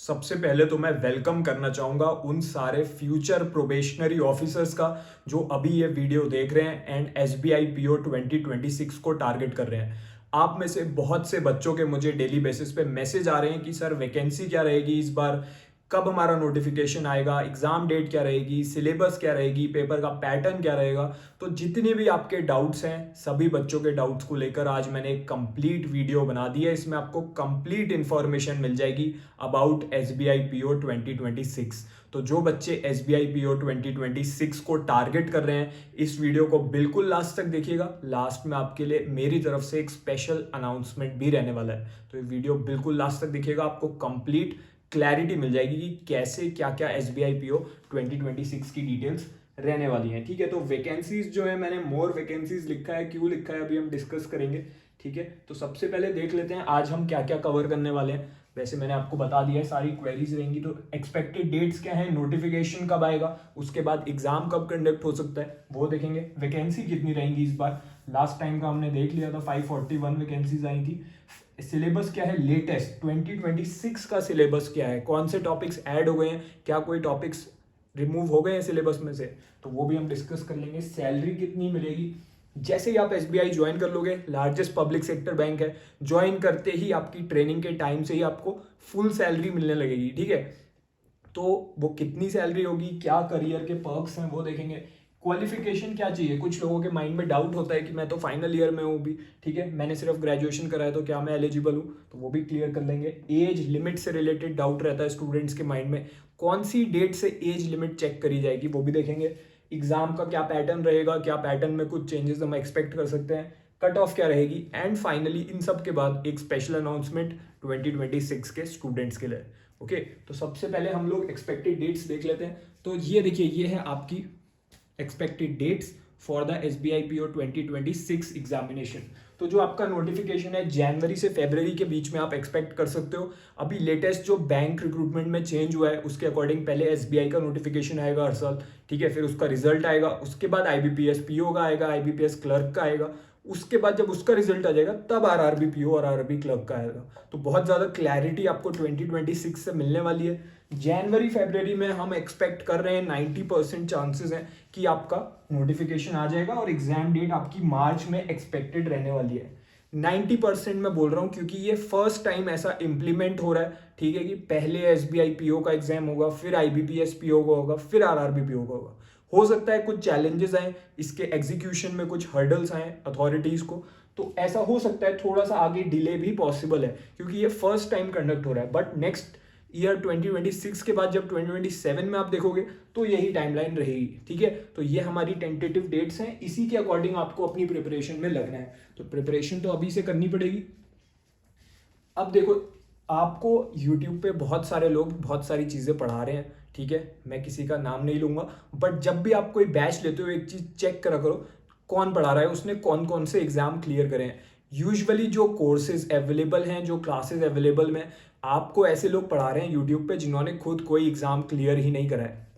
सबसे पहले तो मैं वेलकम करना चाहूँगा उन सारे फ्यूचर प्रोबेशनरी ऑफिसर्स का जो अभी ये वीडियो देख रहे हैं एंड SBI PO 2026 को टारगेट कर रहे हैं। आप में से बहुत से बच्चों के मुझे डेली बेसिस पे मैसेज आ रहे हैं कि सर वैकेंसी क्या रहेगी इस बार, कब हमारा नोटिफिकेशन आएगा, एग्जाम डेट क्या रहेगी, सिलेबस क्या रहेगी, पेपर का पैटर्न क्या रहेगा। तो जितने भी आपके डाउट्स हैं सभी बच्चों के डाउट्स को लेकर आज मैंने एक कंप्लीट वीडियो बना दी है। इसमें आपको कंप्लीट इंफॉर्मेशन मिल जाएगी अबाउट SBI PO 2026। तो जो बच्चे SBI PO 2026 को टारगेट कर रहे हैं इस वीडियो को बिल्कुल लास्ट तक देखिएगा। लास्ट में आपके लिए मेरी तरफ से एक स्पेशल अनाउंसमेंट भी रहने वाला है, तो ये वीडियो बिल्कुल लास्ट तक देखिएगा। आपको कंप्लीट क्लैरिटी मिल जाएगी कि कैसे क्या क्या SBI PO 2026 की डिटेल्स रहने वाली हैं। ठीक है, तो वैकेंसीज जो है मैंने मोर वैकेंसीज लिखा है, क्यों लिखा है अभी हम डिस्कस करेंगे। ठीक है, तो सबसे पहले देख लेते हैं आज हम क्या क्या कवर करने वाले हैं। वैसे मैंने आपको बता दिया है सारी क्वेरीज रहेंगी। तो एक्सपेक्टेड डेट्स क्या है, नोटिफिकेशन कब आएगा, उसके बाद एग्जाम कब कंडक्ट हो सकता है वो देखेंगे। वैकेंसी कितनी रहेंगी इस बार, लास्ट टाइम का हमने देख लिया था 541 वैकेंसीज आई थी। सिलेबस क्या है लेटेस्ट 2026 का सिलेबस क्या है, कौन से टॉपिक्स ऐड हो गए हैं, क्या कोई टॉपिक्स रिमूव हो गए हैं सिलेबस में से, तो वो भी हम डिस्कस कर लेंगे। सैलरी कितनी मिलेगी, जैसे ही आप SBI ज्वाइन कर लोगे, लार्जेस्ट पब्लिक सेक्टर बैंक है, ज्वाइन करते ही आपकी ट्रेनिंग के टाइम से ही आपको फुल सैलरी मिलने लगेगी। ठीक है, तो वो कितनी सैलरी होगी, क्या करियर के पर्क्स हैं वो देखेंगे। क्वालिफिकेशन क्या चाहिए, कुछ लोगों के माइंड में डाउट होता है कि मैं तो फाइनल ईयर में हूँ भी, ठीक है, मैंने सिर्फ ग्रेजुएशन करा है तो क्या मैं एलिजिबल हूँ, तो वो भी क्लियर कर लेंगे। एज लिमिट से रिलेटेड डाउट रहता है स्टूडेंट्स के माइंड में, कौन सी डेट से एज लिमिट चेक करी जाएगी वो भी देखेंगे। एग्जाम का क्या पैटर्न रहेगा, क्या पैटर्न में कुछ चेंजेस हम एक्सपेक्ट कर सकते हैं, कट ऑफ क्या रहेगी, एंड फाइनली इन सब के बाद एक स्पेशल अनाउंसमेंट 2026 के स्टूडेंट्स के लिए। ओके, तो सबसे पहले हम लोग एक्सपेक्टेड डेट्स देख लेते हैं। तो ये देखिए, ये है आपकी expected dates for the SBI PO 2026 examination. तो जो आपका नोटिफिकेशन है जनवरी से फरवरी के बीच में आप एक्सपेक्ट कर सकते हो। अभी लेटेस्ट जो बैंक रिक्रूटमेंट में चेंज हुआ है उसके अकॉर्डिंग पहले SBI का नोटिफिकेशन आएगा हर साल, ठीक है, फिर उसका रिजल्ट आएगा, उसके बाद IBPS PO का आएगा, IBPS क्लर्क का आएगा, उसके बाद जब उसका रिजल्ट आ जाएगा तब RRB PO और RRB क्लर्क का आएगा। तो बहुत ज़्यादा क्लैरिटी आपको 2026 से मिलने वाली है। जनवरी फरवरी में हम एक्सपेक्ट कर रहे हैं 90% चांसेस हैं कि आपका नोटिफिकेशन आ जाएगा और एग्जाम डेट आपकी मार्च में एक्सपेक्टेड रहने वाली है। 90% मैं बोल रहा हूँ क्योंकि ये फर्स्ट टाइम ऐसा इम्प्लीमेंट हो रहा है, ठीक है, कि पहले SBI PO का एग्जाम होगा, फिर IBPS PO का होगा, फिर RRB PO का होगा। हो सकता है कुछ चैलेंजेस आए इसके एग्जीक्यूशन में, कुछ हर्डल्स आए अथॉरिटीज को, तो ऐसा हो सकता है थोड़ा सा आगे डिले भी पॉसिबल है क्योंकि ये फर्स्ट टाइम कंडक्ट हो रहा है। बट नेक्स्ट ईयर 2026 के बाद जब 2027 में आप देखोगे तो यही टाइमलाइन रहेगी। ठीक है, तो ये हमारी टेंटेटिव डेट्स हैं, इसी के अकॉर्डिंग आपको अपनी प्रिपरेशन में लगना है। तो प्रिपरेशन तो अभी से करनी पड़ेगी। अब देखो, आपको YouTube पे बहुत सारे लोग बहुत सारी चीज़ें पढ़ा रहे हैं, ठीक है, मैं किसी का नाम नहीं लूंगा, बट जब भी आप कोई बैच लेते हो एक चीज़ चेक करा करो कौन पढ़ा रहा है, उसने कौन कौन से एग्जाम क्लियर करे हैं। यूजुअली जो कोर्सेज अवेलेबल हैं, जो क्लासेस अवेलेबल में आपको ऐसे लोग पढ़ा रहे हैं यूट्यूब पे जिन्होंने खुद कोई एग्जाम क्लियर ही नहीं करा है।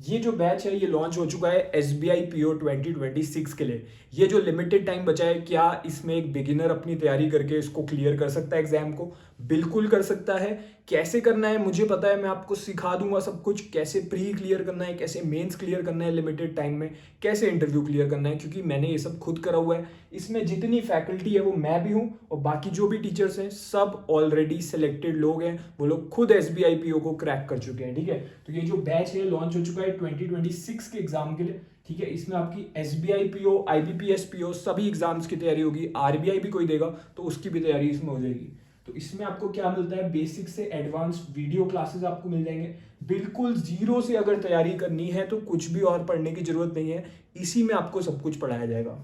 ये जो बैच है ये लॉन्च हो चुका है SBI PO 2026 के लिए। ये जो लिमिटेड टाइम बचा है, क्या इसमें एक बिगिनर अपनी तैयारी करके इसको क्लियर कर सकता है एग्जाम को? बिल्कुल कर सकता है। कैसे करना है मुझे पता है, मैं आपको सिखा दूंगा सब कुछ, कैसे प्री क्लियर करना है, कैसे मेंस क्लियर करना है लिमिटेड टाइम में, कैसे इंटरव्यू क्लियर करना है, क्योंकि मैंने ये सब खुद करा हुआ है। इसमें जितनी फैकल्टी है वो मैं भी हूँ और बाकी जो भी टीचर्स हैं सब ऑलरेडी सिलेक्टेड लोग हैं, वो लोग खुद SBI PO को क्रैक कर चुके हैं। ठीक है, तो ये जो बैच है लॉन्च हो चुका है 2026 के एग्जाम के लिए। ठीक है, इसमें आपकी SBI PO, IBPS PO सभी एग्जाम्स की तैयारी होगी। RBI भी कोई देगा तो उसकी भी तैयारी इसमें हो जाएगी। तो इसमें आपको क्या मिलता है, बेसिक से एडवांस वीडियो क्लासेस आपको मिल जाएंगे। बिल्कुल जीरो से अगर तैयारी करनी है तो कुछ भी और पढ़ने की जरूरत नहीं है, इसी में आपको सब कुछ पढ़ाया जाएगा।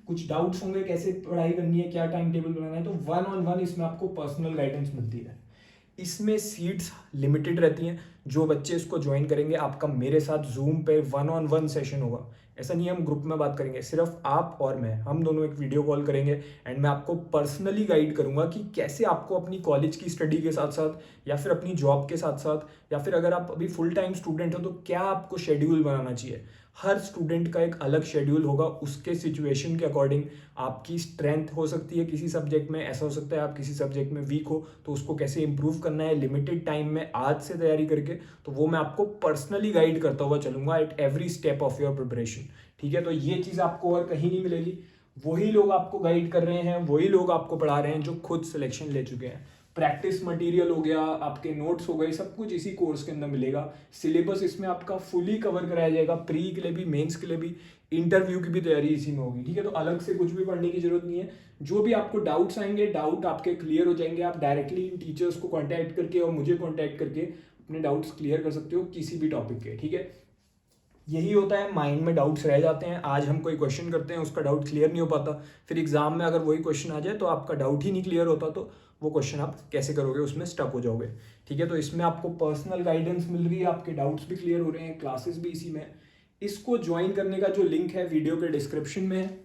कुछ डाउट्स होंगे कैसे पढ़ाई करनी है, क्या टाइम टेबल बनाना है, तो 1-on-1 इसमें आपको पर्सनल गाइडेंस मिलती है। इसमें सीट्स लिमिटेड रहती हैं। जो बच्चे इसको ज्वाइन करेंगे, आपका मेरे साथ जूम पे 1-on-1 सेशन होगा। ऐसा नहीं है हम ग्रुप में बात करेंगे, सिर्फ आप और मैं, हम दोनों एक वीडियो कॉल करेंगे एंड मैं आपको पर्सनली गाइड करूंगा कि कैसे आपको अपनी कॉलेज की स्टडी के साथ साथ या फिर अपनी जॉब के साथ साथ या फिर अगर आप अभी फुल टाइम स्टूडेंट हो तो क्या आपको शेड्यूल बनाना चाहिए। हर स्टूडेंट का एक अलग शेड्यूल होगा, उसके सिचुएशन के अकॉर्डिंग आपकी स्ट्रेंथ हो सकती है किसी सब्जेक्ट में, ऐसा हो सकता है आप किसी सब्जेक्ट में वीक हो, तो उसको कैसे इंप्रूव करना है लिमिटेड टाइम में आज से तैयारी करके, तो वो मैं आपको पर्सनली गाइड करता हुआ चलूंगा at every step of your preparation. ठीक है, तो ये चीज़ आपको और कहीं नहीं मिलेगी। वही लोग आपको गाइड कर रहे हैं, वही लोग आपको पढ़ा रहे हैं जो खुद सिलेक्शन ले चुके हैं। प्रैक्टिस मटेरियल हो गया, आपके नोट्स हो गए, सब कुछ इसी कोर्स के अंदर मिलेगा। सिलेबस इसमें आपका फुली कवर कराया जाएगा, प्री के लिए भी, मेंस के लिए भी, इंटरव्यू की भी तैयारी इसी में होगी। ठीक है, तो अलग से कुछ भी पढ़ने की जरूरत नहीं है। जो भी आपको डाउट्स आएंगे, डाउट आपके क्लियर हो जाएंगे, आप डायरेक्टली इन टीचर्स को कॉन्टैक्ट करके और मुझे कॉन्टैक्ट करके अपने डाउट्स क्लियर कर सकते हो किसी भी टॉपिक के। ठीक है, यही होता है, माइंड में डाउट्स रह जाते हैं। आज हम कोई क्वेश्चन करते हैं, उसका डाउट क्लियर नहीं हो पाता, फिर एग्जाम में अगर वही क्वेश्चन आ जाए तो आपका डाउट ही नहीं क्लियर होता, तो वो क्वेश्चन आप कैसे करोगे, उसमें स्टक हो जाओगे। ठीक है, तो इसमें आपको पर्सनल गाइडेंस मिल रही है, आपके डाउट्स भी क्लियर हो रहे हैं, क्लासेस भी इसी में। इसको ज्वाइन करने का जो लिंक है वीडियो के डिस्क्रिप्शन में है।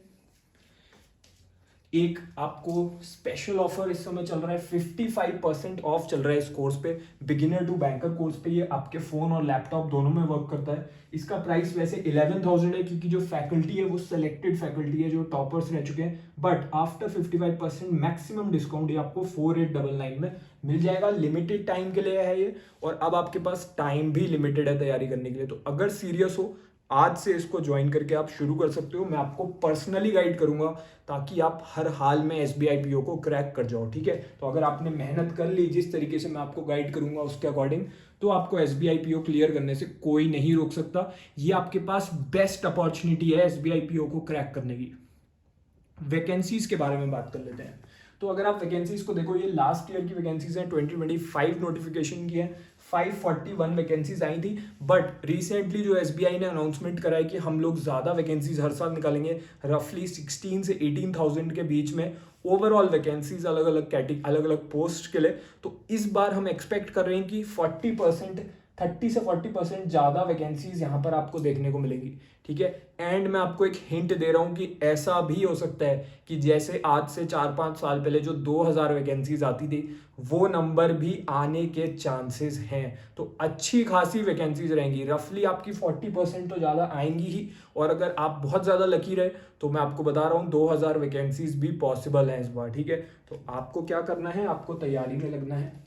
एक आपको स्पेशल ऑफर इस समय चल रहा है, 55% ऑफ चल रहा है इस कोर्स पे, बिगिनर टू बैंकर कोर्स पे। ये आपके फोन और लैपटॉप दोनों में वर्क करता है। इसका प्राइस वैसे 11,000 है, क्योंकि जो फैकल्टी है वो सिलेक्टेड फैकल्टी है जो टॉपर्स रह चुके हैं, बट आफ्टर 55% मैक्सिमम डिस्काउंट ये आपको 4899 में मिल जाएगा। लिमिटेड टाइम के लिए है ये, और अब आपके पास टाइम भी लिमिटेड है तैयारी करने के लिए। तो अगर सीरियस हो, आज से इसको ज्वाइन करके आप शुरू कर सकते हो। मैं आपको पर्सनली गाइड करूंगा ताकि आप हर हाल में SBI PO को क्रैक कर जाओ। ठीक है, तो अगर आपने मेहनत कर ली जिस तरीके से मैं आपको गाइड करूंगा उसके अकॉर्डिंग, तो आपको SBI PO क्लियर करने से कोई नहीं रोक सकता। ये आपके पास बेस्ट अपॉर्चुनिटी है SBI PO को क्रैक करने की। वैकेंसीज के बारे में बात कर लेते हैं। तो अगर आप वैकेंसीज को देखो, ये लास्ट ईयर की वैकेंसीज हैं, 2025 नोटिफिकेशन की है। 541 वैकेंसीज आई थी, बट रिसेंटली जो SBI ने अनाउंसमेंट करा है कि हम लोग ज़्यादा वैकेंसीज हर साल निकालेंगे, रफली 16 से 18,000 के बीच में ओवरऑल वैकेंसीज अलग अलग पोस्ट के लिए। तो इस बार हम एक्सपेक्ट कर रहे हैं कि 30 से 40% ज़्यादा वैकेंसीज यहाँ पर आपको देखने को मिलेंगी। ठीक है, एंड मैं आपको एक हिंट दे रहा हूँ कि ऐसा भी हो सकता है कि जैसे आज से 4-5 साल पहले जो 2000 वैकेंसीज आती थी, वो नंबर भी आने के चांसेस हैं। तो अच्छी खासी वैकेंसीज रहेंगी, रफली आपकी 40% तो ज़्यादा आएंगी ही। और अगर आप बहुत ज़्यादा लकी रहे तो मैं आपको बता रहा हूँ 2000 वैकेंसीज भी पॉसिबल हैं इस बार। ठीक है, तो आपको क्या करना है, आपको तैयारी में लगना है।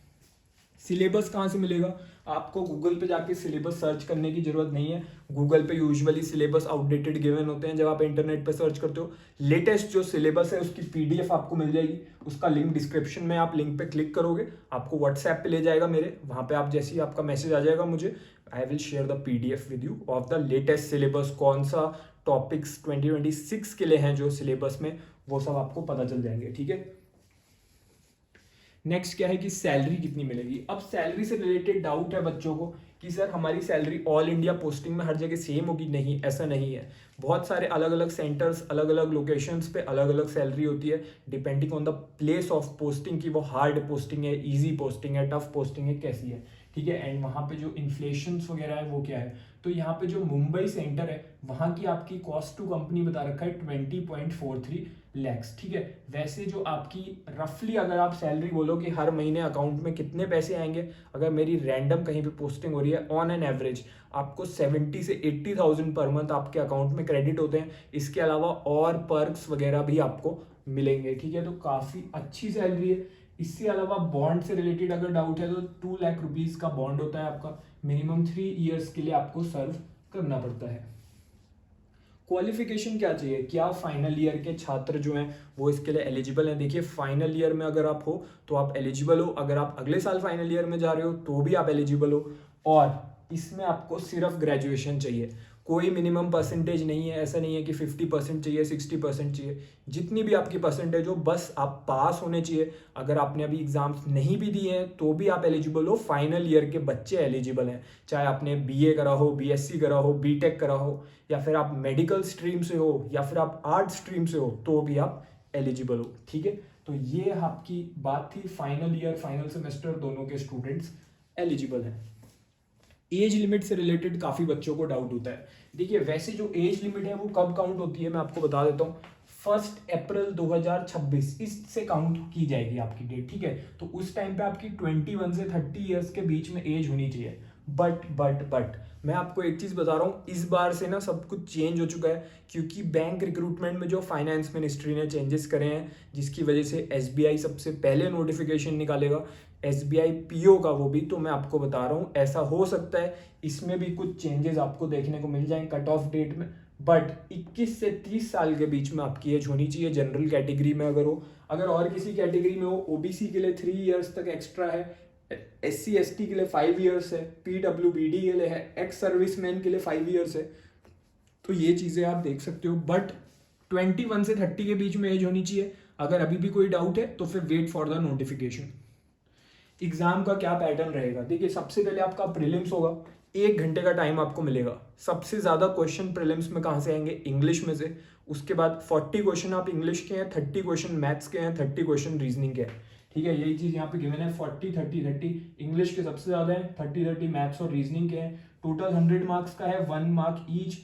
सिलेबस कहाँ से मिलेगा, आपको गूगल पे जाके सिलेबस सर्च करने की जरूरत नहीं है। गूगल पे यूजुअली सिलेबस आउटडेटेड गिवन होते हैं जब आप इंटरनेट पे सर्च करते हो। लेटेस्ट जो सिलेबस है उसकी PDF आपको मिल जाएगी, उसका लिंक डिस्क्रिप्शन में, आप लिंक पे क्लिक करोगे आपको व्हाट्सएप पे ले जाएगा मेरे, वहाँ पे आप जैसे ही आपका मैसेज आ जाएगा मुझे, I will share the PDF with you of the latest syllabus, कौन सा टॉपिक्स 2026 के लिए हैं जो सिलेबस में, वो सब आपको पता चल जाएंगे। ठीक है, नेक्स्ट क्या है कि सैलरी कितनी मिलेगी। अब सैलरी से रिलेटेड डाउट है बच्चों को कि सर हमारी सैलरी ऑल इंडिया पोस्टिंग में हर जगह सेम होगी। नहीं, ऐसा नहीं है। बहुत सारे अलग अलग सेंटर्स, अलग अलग लोकेशंस पे अलग अलग सैलरी होती है, depending on the place of posting की वो हार्ड पोस्टिंग है, ईजी पोस्टिंग है, टफ पोस्टिंग है, कैसी है। ठीक है, एंड वहाँ पे जो इन्फ्लेशन वगैरह है वो क्या है। तो यहाँ पे जो मुंबई सेंटर है वहाँ की आपकी कॉस्ट टू कंपनी बता रखा है 20.43 लैक्स। ठीक है, वैसे जो आपकी रफली अगर आप सैलरी बोलो कि हर महीने अकाउंट में कितने पैसे आएंगे, अगर मेरी रैंडम कहीं पे पोस्टिंग हो रही है, ऑन एन एवरेज आपको 70 से 80,000 पर मंथ आपके अकाउंट में क्रेडिट होते हैं। इसके अलावा और पर्क्स वगैरह भी आपको मिलेंगे। ठीक है, तो काफ़ी अच्छी सैलरी है। इसके अलावा बॉन्ड से रिलेटेड अगर डाउट है तो 2 लाख रुपीज़ का बॉन्ड होता है आपका, मिनिमम 3 ईयर्स के लिए आपको सर्व करना पड़ता है। क्वालिफिकेशन क्या चाहिए, क्या फाइनल ईयर के छात्र जो हैं वो इसके लिए एलिजिबल हैं। देखिए, फाइनल ईयर में अगर आप हो तो आप एलिजिबल हो, अगर आप अगले साल फाइनल ईयर में जा रहे हो तो भी आप एलिजिबल हो, और इसमें आपको सिर्फ ग्रेजुएशन चाहिए, कोई मिनिमम परसेंटेज नहीं है। ऐसा नहीं है कि 50% चाहिए, 60% चाहिए, जितनी भी आपकी परसेंटेज हो बस आप पास होने चाहिए। अगर आपने अभी एग्जाम्स नहीं भी दिए हैं तो भी आप एलिजिबल हो, फाइनल ईयर के बच्चे एलिजिबल हैं। चाहे आपने BA करा हो, BSc करा हो, BTech करा हो, या फिर आप मेडिकल स्ट्रीम से हो, या फिर आप आर्ट स्ट्रीम से हो, तो भी आप एलिजिबल हो। ठीक है, तो ये आपकी बात थी, फाइनल ईयर फाइनल सेमेस्टर दोनों के स्टूडेंट्स एलिजिबल हैं। एज लिमिट से रिलेटेड काफ़ी बच्चों को डाउट होता है। देखिए, वैसे जो एज लिमिट है वो कब काउंट होती है मैं आपको बता देता हूँ। 1 अप्रैल 2026 इससे काउंट की जाएगी आपकी डेट। ठीक है, तो उस टाइम पे आपकी 21 से 30 ईयर्स के बीच में एज होनी चाहिए। बट मैं आपको एक चीज़ बता रहा हूँ, इस बार से ना सब कुछ चेंज हो चुका है, क्योंकि बैंक रिक्रूटमेंट में जो फाइनेंस मिनिस्ट्री ने चेंजेस करे हैं, जिसकी वजह से एसबीआई सबसे पहले नोटिफिकेशन निकालेगा, एसबीआई पीओ का, वो भी। तो मैं आपको बता रहा हूँ ऐसा हो सकता है इसमें भी कुछ चेंजेस आपको देखने को मिल जाएं कट ऑफ डेट में। बट 21 से 30 साल के बीच में आपकी एज होनी चाहिए जनरल कैटेगरी में अगर हो। अगर और किसी कैटेगरी में हो, ओबीसी के लिए 3 इयर्स तक एक्स्ट्रा है, SC ST के लिए 5 इयर्स है, PWBD के लिए है, एक्स सर्विसमैन के लिए 5 इयर्स है। तो ये चीज़ें आप देख सकते हो। बट 21 से 30 के बीच में एज होनी चाहिए। अगर अभी भी कोई डाउट है तो फिर wait for the notification. Exam का क्या पैटर्न रहेगा, देखिए सबसे पहले आपका प्रीलिम्स होगा, 1 घंटे का टाइम आपको मिलेगा। सबसे ज़्यादा क्वेश्चन प्रीलिम्स में कहाँ से आएंगे, इंग्लिश में से। उसके बाद 40 क्वेश्चन आप इंग्लिश के हैं, 30 क्वेश्चन मैथ्स के हैं, 30 क्वेश्चन रीजनिंग के हैं। ठीक है, यही चीज़ यहाँ पे गिवन है, 40-30-30 इंग्लिश के सबसे ज़्यादा है, 30-30 मैथ्स और रीजनिंग के हैं। टोटल 100 मार्क्स का है, 1 मार्क ईच।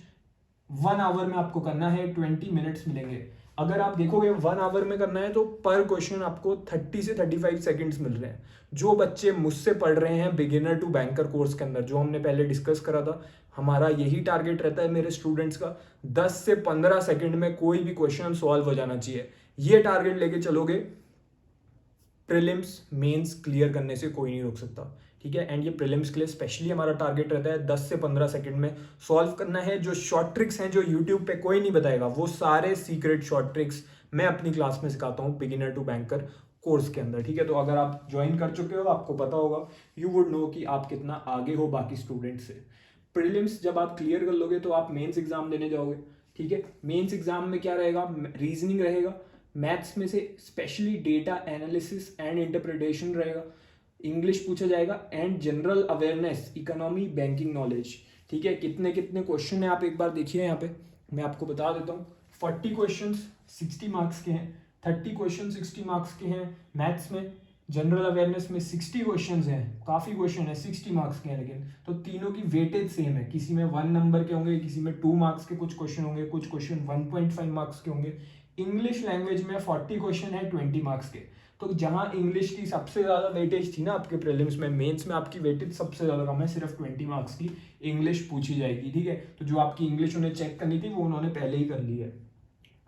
1 आवर में आपको करना है, 20 मिनट्स मिलेंगे। अगर आप देखोगे 1 आवर में करना है तो पर क्वेश्चन आपको 30 से 35 सेकंड्स मिल रहे हैं। जो बच्चे मुझसे पढ़ रहे हैं बिगिनर टू बैंकर कोर्स के अंदर, जो हमने पहले डिस्कस करा था, हमारा यही टारगेट रहता है मेरे स्टूडेंट्स का, 10 से 15 सेकंड में कोई भी क्वेश्चन सॉल्व हो जाना चाहिए। ये टारगेट लेके चलोगे, प्रीलिम्स मेंस क्लियर करने से कोई नहीं रोक सकता। ठीक है, एंड ये प्रीलिम्स के लिए स्पेशली हमारा टारगेट रहता है 10 से 15 सेकंड में सॉल्व करना है। जो शॉर्ट ट्रिक्स हैं जो यूट्यूब पे कोई नहीं बताएगा, वो सारे सीक्रेट शॉर्ट ट्रिक्स मैं अपनी क्लास में सिखाता हूँ बिगिनर टू बैंकर कोर्स के अंदर। ठीक है, तो अगर आप ज्वाइन कर चुके हो, आपको पता होगा, यू वुड नो कि आप कितना आगे हो बाकी स्टूडेंट से। प्रीलिम्स जब आप क्लियर कर लोगे तो आप मेंस एग्जाम देने जाओगे। ठीक है, मेंस एग्जाम में क्या रहेगा, रीजनिंग रहेगा, मैथ्स में से specially data analysis and interpretation रहेगा, इंग्लिश पूछा जाएगा, and general awareness, economy, banking knowledge. ठीक है, कितने कितने क्वेश्चन है आप एक बार देखिए, यहाँ पे मैं आपको बता देता हूँ। 40 क्वेश्चन 60 मार्क्स के हैं, 30 क्वेश्चन 60 मार्क्स के हैं मैथ्स में, जनरल अवेयरनेस में 60 क्वेश्चन हैं, काफ़ी क्वेश्चन है, 60 मार्क्स के हैं। लेकिन तो तीनों की वेटेज सेम है, किसी में 1 नंबर के होंगे, किसी में 2 मार्क्स के कुछ क्वेश्चन होंगे, कुछ क्वेश्चन 1.5 मार्क्स के होंगे। इंग्लिश लैंग्वेज में 40 क्वेश्चन है, 20 मार्क्स के। तो जहां इंग्लिश की सबसे ज़्यादा वेटेज थी ना आपके प्रीलिम्स में, मेंस में आपकी वेटेज सबसे ज़्यादा कम है, सिर्फ 20 मार्क्स की इंग्लिश पूछी जाएगी। ठीक है, तो जो आपकी इंग्लिश उन्हें चेक करनी थी वो उन्होंने पहले ही कर ली है।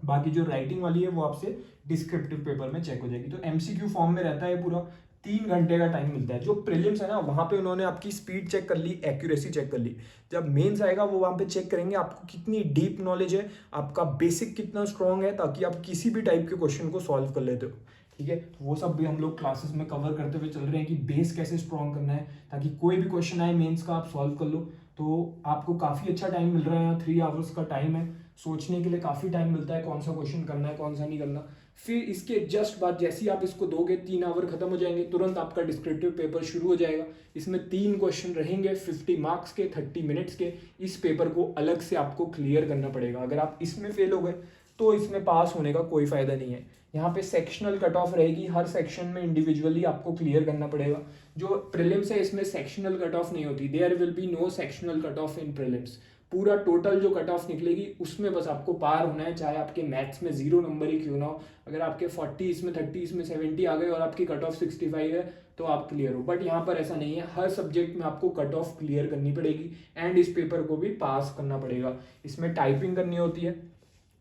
बाकी जो राइटिंग वाली है वो आपसे डिस्क्रिप्टिव पेपर में चेक हो जाएगी। तो MCQ फॉर्म में रहता है, पूरा 3 घंटे का टाइम मिलता है। जो प्रीलिम्स है ना, वहाँ पे उन्होंने आपकी स्पीड चेक कर ली, एक्यूरेसी चेक कर ली। जब मेंस आएगा वो वहाँ पे चेक करेंगे आपको कितनी डीप नॉलेज है, आपका बेसिक कितना स्ट्रॉन्ग है, ताकि आप किसी भी टाइप के क्वेश्चन को सॉल्व कर लेते हो। ठीक है, तो वो सब भी हम लोग क्लासेस में कवर करते हुए चल रहे हैं कि बेस कैसे स्ट्रॉन्ग करना है, ताकि कोई भी क्वेश्चन आए मेंस का आप सॉल्व कर लो। तो आपको काफ़ी अच्छा टाइम मिल रहा है, यहाँ 3 आवर्स का टाइम है, सोचने के लिए काफ़ी टाइम मिलता है कौन सा क्वेश्चन करना है कौन सा नहीं करना। फिर इसके जस्ट बाद जैसे ही आप इसको दोगे, 3 आवर खत्म हो जाएंगे, तुरंत आपका डिस्क्रिप्टिव पेपर शुरू हो जाएगा। इसमें 3 क्वेश्चन रहेंगे 50 मार्क्स के, 30 मिनट्स के। इस पेपर को अलग से आपको क्लियर करना पड़ेगा। अगर आप इसमें फेल हो गए तो इसमें पास होने का कोई फायदा नहीं है। यहाँ पे सेक्शनल कट ऑफ रहेगी, हर सेक्शन में इंडिविजुअली आपको क्लियर करना पड़ेगा। जो प्रीलिम्स है इसमें सेक्शनल कट ऑफ नहीं होती, there will be no sectional cut off in prelims. पूरा टोटल जो कट ऑफ निकलेगी उसमें बस आपको पार होना है, चाहे आपके मैथ्स में 0 नंबर ही क्यों ना हो। अगर आपके 40 इसमें 30 इसमें 70 आ गए और आपकी कट ऑफ 65 है तो आप क्लियर हो। बट यहाँ पर ऐसा नहीं है, हर सब्जेक्ट में आपको कट ऑफ क्लियर करनी पड़ेगी एंड इस पेपर को भी पास करना पड़ेगा। इसमें टाइपिंग करनी होती है।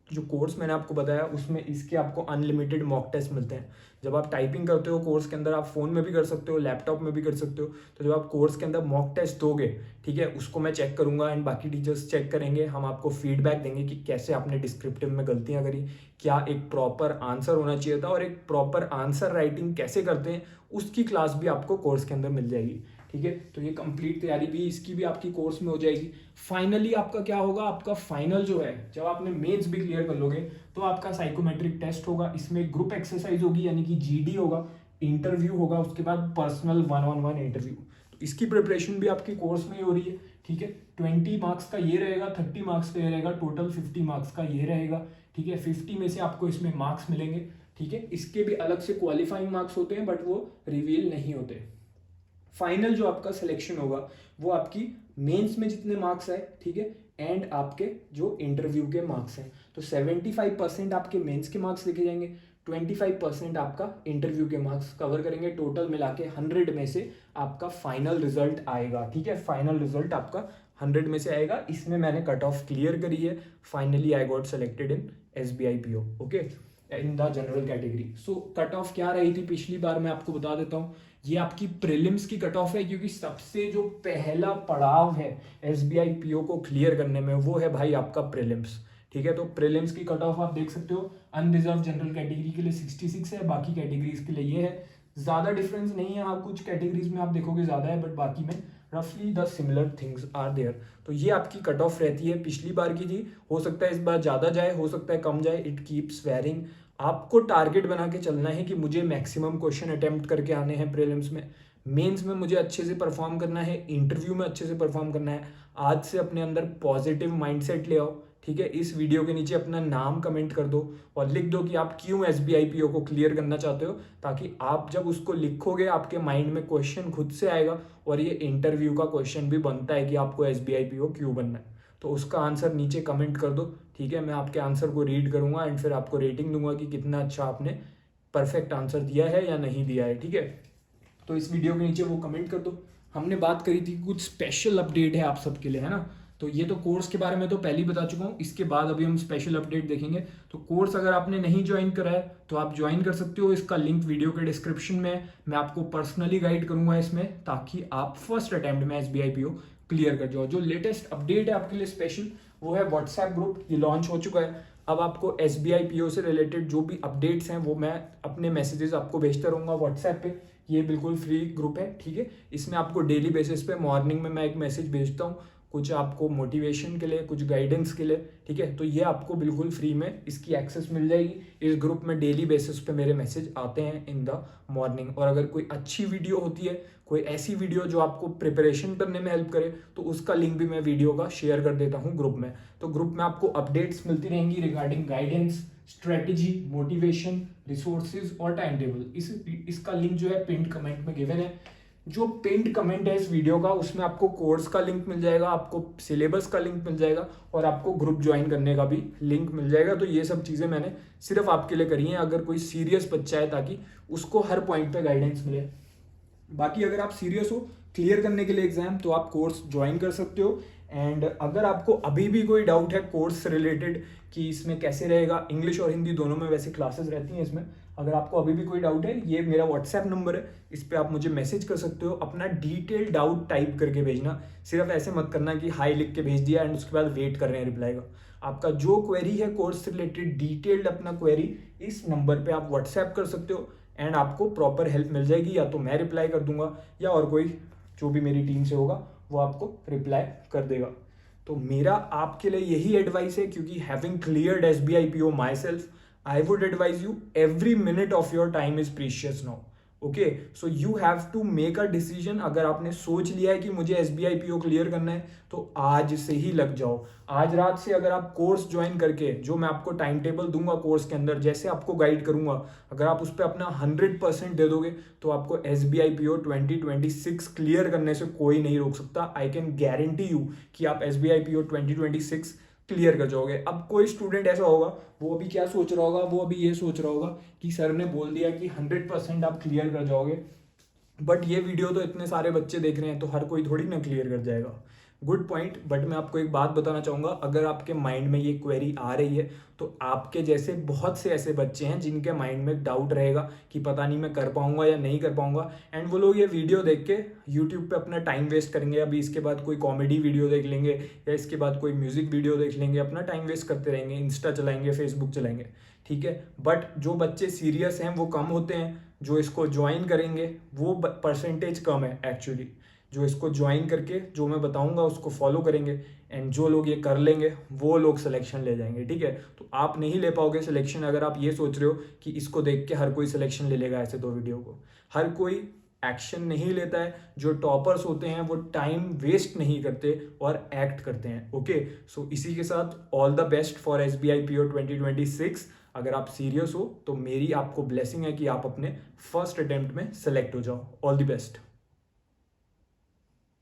जो कोर्स मैंने आपको बताया उसमें इसके आपको अनलिमिटेड मॉक टेस्ट मिलते हैं। जब आप टाइपिंग करते हो कोर्स के अंदर, आप फ़ोन में भी कर सकते हो, लैपटॉप में भी कर सकते हो। तो जब आप कोर्स के अंदर मॉक टेस्ट दोगे, ठीक है, उसको मैं चेक करूंगा एंड बाकी टीचर्स चेक करेंगे। हम आपको फीडबैक देंगे कि कैसे आपने डिस्क्रिप्टिव में गलतियां करी, क्या एक प्रॉपर आंसर होना चाहिए था, और एक प्रॉपर आंसर राइटिंग कैसे करते हैं उसकी क्लास भी आपको कोर्स के अंदर मिल जाएगी। ठीक है, तो ये कंप्लीट तैयारी भी इसकी भी आपकी कोर्स में हो जाएगी। फाइनली आपका क्या होगा, आपका फाइनल जो है, जब आपने मेंस भी क्लियर कर लोगे तो आपका साइकोमेट्रिक टेस्ट होगा। इसमें ग्रुप एक्सरसाइज होगी यानी कि GD होगा, इंटरव्यू होगा, उसके बाद पर्सनल 1-on-1 इंटरव्यू। तो इसकी प्रिपरेशन भी आपकी कोर्स में ही हो रही है। ठीक है, 20 मार्क्स का ये रहेगा, 30 मार्क्स का ये रहेगा, टोटल 50 मार्क्स का ये रहेगा। ठीक है, 50 में से आपको इसमें मार्क्स मिलेंगे। ठीक है, इसके भी अलग से क्वालिफाइंग मार्क्स होते हैं बट वो रिवील नहीं होते। फाइनल जो आपका सिलेक्शन होगा वो आपकी मेंस में जितने मार्क्स आए, ठीक है, एंड आपके जो इंटरव्यू के मार्क्स हैं। तो 75% आपके मेंस के मार्क्स लिखे जाएंगे, 25% आपका इंटरव्यू के मार्क्स कवर करेंगे। टोटल मिला के 100 में से आपका फाइनल रिजल्ट आएगा, ठीक है, फाइनल रिजल्ट आपका 100 में से आएगा। इसमें मैंने कट ऑफ क्लियर करी है। Finally I got selected in SBI PO, okay, in the general category. So cut off क्या रही थी पिछली बार, मैं आपको बता देता हूँ। ये आपकी प्रीलिम्स की कट ऑफ है, क्योंकि सबसे जो पहला पड़ाव है SBI PO को क्लियर करने में वो है भाई आपका प्रीलिम्स, ठीक है। तो प्रीलिम्स की कट ऑफ आप देख सकते हो, अनरिजर्व जनरल कैटेगरी के लिए 66 है, बाकी कैटेगरीज के लिए ये है। ज़्यादा डिफरेंस नहीं है, हाँ कुछ कैटेगरीज में आप देखोगे ज़्यादा है, बट बाकी में रफली the similar things are there. तो ये आपकी कट ऑफ रहती है, पिछली बार की थी, हो सकता है इस बार ज़्यादा जाए, हो सकता है कम जाए, इट कीप्स वेरिंग। आपको टारगेट बना के चलना है कि मुझे मैक्सिमम क्वेश्चन अटेम्प्ट करके आने हैं प्रीलिम्स में, मेंस में मुझे अच्छे से परफॉर्म करना है, इंटरव्यू में अच्छे से परफॉर्म करना है। आज से अपने अंदर पॉजिटिव माइंडसेट ले आओ, ठीक है। इस वीडियो के नीचे अपना नाम कमेंट कर दो और लिख दो कि आप क्यों SBI PO को क्लियर करना चाहते हो, ताकि आप जब उसको लिखोगे आपके माइंड में क्वेश्चन खुद से आएगा। और ये इंटरव्यू का क्वेश्चन भी बनता है कि आपको SBI PO क्यों बनना है, तो उसका आंसर नीचे कमेंट कर दो, ठीक है। मैं आपके आंसर को रीड करूंगा एंड फिर आपको रेटिंग दूंगा कि कितना अच्छा आपने परफेक्ट आंसर दिया है या नहीं दिया है, ठीक है। तो इस वीडियो के नीचे वो कमेंट कर दो। हमने बात करी थी कुछ स्पेशल अपडेट है आप सबके लिए, है ना। तो ये तो कोर्स के बारे में तो पहले ही बता चुका हूँ, इसके बाद अभी हम स्पेशल अपडेट देखेंगे। तो कोर्स अगर आपने नहीं ज्वाइन करा है तो आप ज्वाइन कर सकते हो, इसका लिंक वीडियो के डिस्क्रिप्शन में है। मैं आपको पर्सनली गाइड करूंगा इसमें, ताकि आप फर्स्ट अटेम्प्ट में SBI PO क्लियर कर जाओ। जो लेटेस्ट अपडेट है आपके लिए स्पेशल, वो है व्हाट्सएप ग्रुप, ये लॉन्च हो चुका है। अब आपको SBI PO से रिलेटेड जो भी अपडेट्स हैं वो मैं अपने मैसेजेस आपको भेजता रहूँगा व्हाट्सएप पे। ये बिल्कुल फ्री ग्रुप है, ठीक है। इसमें आपको डेली बेसिस पे मॉर्निंग में मैं एक मैसेज भेजता हूँ, कुछ आपको मोटिवेशन के लिए, कुछ गाइडेंस के लिए, ठीक है। तो ये आपको बिल्कुल फ्री में इसकी एक्सेस मिल जाएगी। इस ग्रुप में डेली बेसिस पे मेरे मैसेज आते हैं इन द मॉर्निंग। और अगर कोई अच्छी वीडियो होती है, कोई ऐसी वीडियो जो आपको प्रिपरेशन करने में हेल्प करे, तो उसका लिंक भी मैं वीडियो का शेयर कर देता हूँ ग्रुप में। तो ग्रुप में आपको अपडेट्स मिलती रहेंगी regarding guidance, strategy, motivation, resources और टाइम टेबल। इसका लिंक जो है पिंड कमेंट में गिवन है। जो पिंड कमेंट है इस वीडियो का, उसमें आपको कोर्स का लिंक मिल जाएगा, आपको सिलेबस का लिंक मिल जाएगा और आपको ग्रुप ज्वाइन करने का भी लिंक मिल जाएगा। तो ये सब चीज़ें मैंने सिर्फ आपके लिए करी हैं, अगर कोई सीरियस बच्चा है, ताकि उसको हर पॉइंट पे गाइडेंस मिले। बाकी अगर आप सीरियस हो क्लियर करने के लिए एग्जाम, तो आप कोर्स ज्वाइन कर सकते हो। एंड अगर आपको अभी भी कोई डाउट है कोर्स से रिलेटेड कि इसमें कैसे रहेगा, इंग्लिश और हिंदी दोनों में वैसे क्लासेस रहती हैं इसमें, अगर आपको अभी भी कोई डाउट है, ये मेरा व्हाट्सएप नंबर है, इस पर आप मुझे मैसेज कर सकते हो। अपना डिटेल डाउट टाइप करके भेजना, सिर्फ ऐसे मत करना कि हाई लिख के भेज दिया एंड उसके बाद वेट कर रहे हैं रिप्लाई का। आपका जो क्वेरी है कोर्स से रिलेटेड, डिटेल्ड अपना क्वेरी इस नंबर पे आप व्हाट्सएप कर सकते हो एंड आपको प्रॉपर हेल्प मिल जाएगी। या तो मैं रिप्लाई कर दूंगा या और कोई जो भी मेरी टीम से होगा वो आपको रिप्लाई कर देगा। तो मेरा आपके लिए यही एडवाइस है, क्योंकि having cleared SBI PO my self, I would advise you every minute of your time is precious now. Okay, so you have to make a decision. अगर आपने सोच लिया है कि मुझे SBI PO क्लियर करना है, तो आज से ही लग जाओ। आज रात से अगर आप कोर्स ज्वाइन करके, जो मैं आपको टाइम टेबल दूंगा कोर्स के अंदर, जैसे आपको गाइड करूंगा, अगर आप उस पर अपना 100% दे दोगे, तो आपको SBI PO 2026 क्लियर करने से कोई नहीं रोक सकता। आई कैन गारंटी यू कि आप SBI PO 2026 क्लियर कर जाओगे। अब कोई स्टूडेंट ऐसा होगा, वो अभी क्या सोच रहा होगा, वो अभी ये सोच रहा होगा कि सर ने बोल दिया कि 100% आप क्लियर कर जाओगे, बट ये वीडियो तो इतने सारे बच्चे देख रहे हैं, तो हर कोई थोड़ी ना क्लियर कर जाएगा। Good point. बट मैं आपको एक बात बताना चाहूँगा, अगर आपके माइंड में ये क्वेरी आ रही है, तो आपके जैसे बहुत से ऐसे बच्चे हैं जिनके माइंड में डाउट रहेगा कि पता नहीं मैं कर पाऊंगा या नहीं कर पाऊंगा, एंड वो लोग ये वीडियो देख के यूट्यूब पे अपना टाइम वेस्ट करेंगे। अभी इसके बाद कोई कॉमेडी वीडियो देख लेंगे या इसके बाद कोई म्यूजिक वीडियो देख लेंगे, अपना टाइम वेस्ट करते रहेंगे, इंस्टा चलाएंगे, फेसबुक चलाएंगे, ठीक है। बट जो बच्चे सीरियस हैं वो कम होते हैं, जो इसको ज्वाइन करेंगे वो परसेंटेज कम है एक्चुअली। जो इसको ज्वाइन करके जो मैं बताऊंगा उसको फॉलो करेंगे, एंड जो लोग ये कर लेंगे वो लोग सिलेक्शन ले जाएंगे, ठीक है। तो आप नहीं ले पाओगे सिलेक्शन अगर आप ये सोच रहे हो कि इसको देख के हर कोई सिलेक्शन ले लेगा। ऐसे दो वीडियो को हर कोई एक्शन नहीं लेता है। जो टॉपर्स होते हैं वो टाइम वेस्ट नहीं करते और एक्ट करते हैं। ओके, सो इसी के साथ all the best for SBI PO 2026। अगर आप सीरियस हो तो मेरी आपको ब्लेसिंग है कि आप अपने फर्स्ट अटेम्प्ट में सेलेक्ट हो जाओ। All the best.